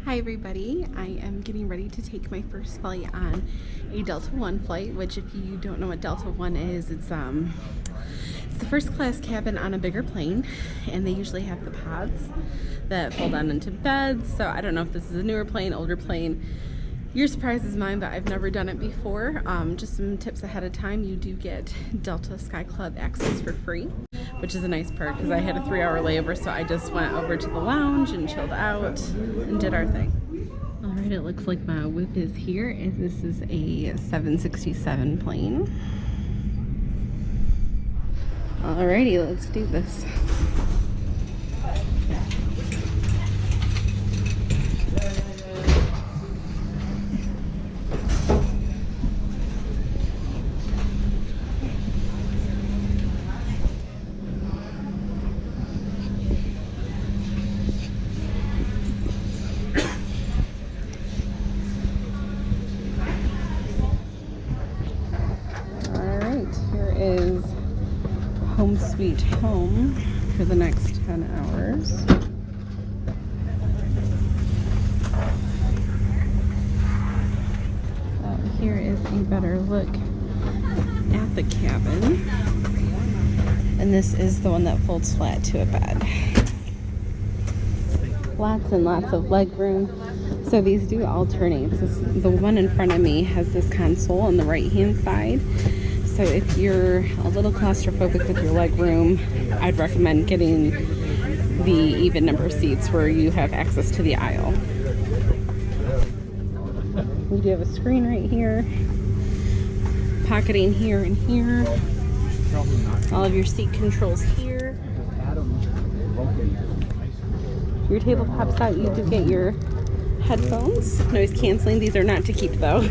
Hi everybody, I am getting ready to take my first flight on a Delta One flight, which if you don't know what Delta One is, it's the first class cabin on a bigger plane, and they usually have the pods that fold down into beds. So I don't know if this is a newer plane, older plane. Your surprise is mine, but I've never done it before. Just some tips ahead of time. You do get Delta Sky Club access for free, which is a nice perk because I had a 3-hour layover, so I just went over to the lounge and chilled out and did our thing. All right, it looks like my whip is here, and this is a 767 plane. Alrighty, let's do this. Is home sweet home for the next 10 hours. So here is a better look at the cabin. And this is the one that folds flat to a bed. Lots and lots of leg room. So these do alternate. The one in front of me has this console on the right hand side. So if you're a little claustrophobic with your leg room, I'd recommend getting the even number seats where you have access to the aisle. We do have a screen right here, pocketing here and here, all of your seat controls here. Your table pops out, you do get your headphones, noise canceling. These are not to keep though.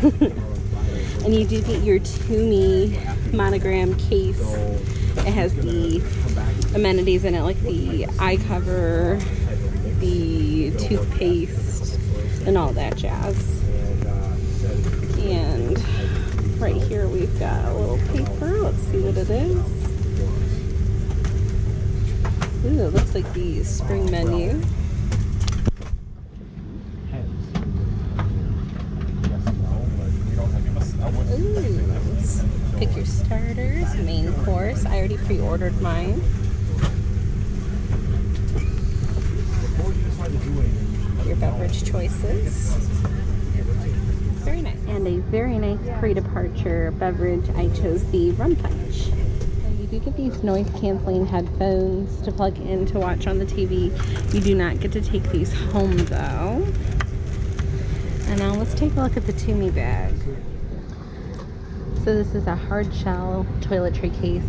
And you do get your Tumi monogram case. It has the amenities in it, like the eye cover, the toothpaste, and all that jazz. And right here we've got a little paper. Let's see what it is. Ooh, it looks like the spring menu. Ooh, pick your starters, main course. I already pre-ordered mine. Your beverage choices. Very nice. And a very nice pre-departure beverage. I chose the rum punch. So you do get these noise canceling headphones to plug in to watch on the TV. You do not get to take these home though. And now let's take a look at the Tumi bag. So this is a hard shell toiletry case.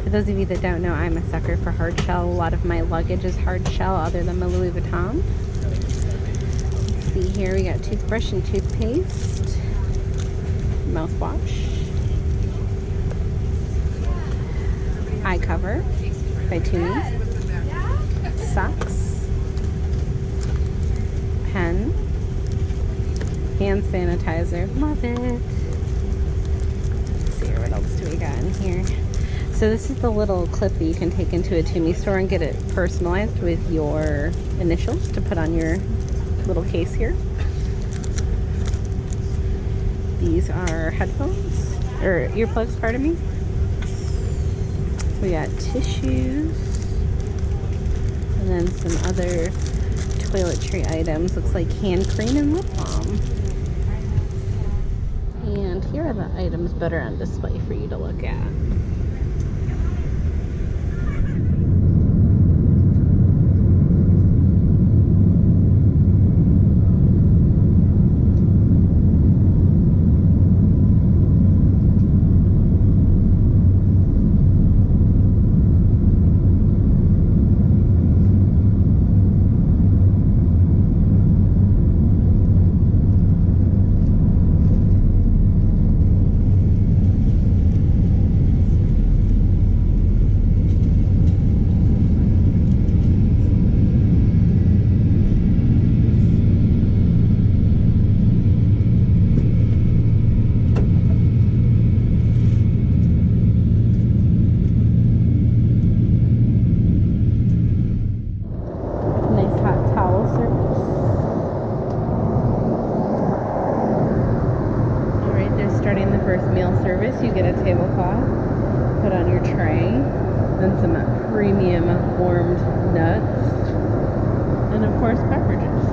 For those of you that don't know, I'm a sucker for hard shell. A lot of my luggage is hard shell other than my Louis Vuitton. Let's see here, we got toothbrush and toothpaste, mouthwash, eye cover by Tumi, socks, pen, hand sanitizer, love it. What else do we got in here? So this is the little clip that you can take into a Tumi store and get it personalized with your initials to put on your little case here. These are headphones, or earplugs, pardon me. We got tissues, and then some other toiletry items. Looks like hand cream and lip balm. And here are the items better on display for you to look at. service, you get a tablecloth, put on your tray, then some premium warmed nuts, and of course beverages.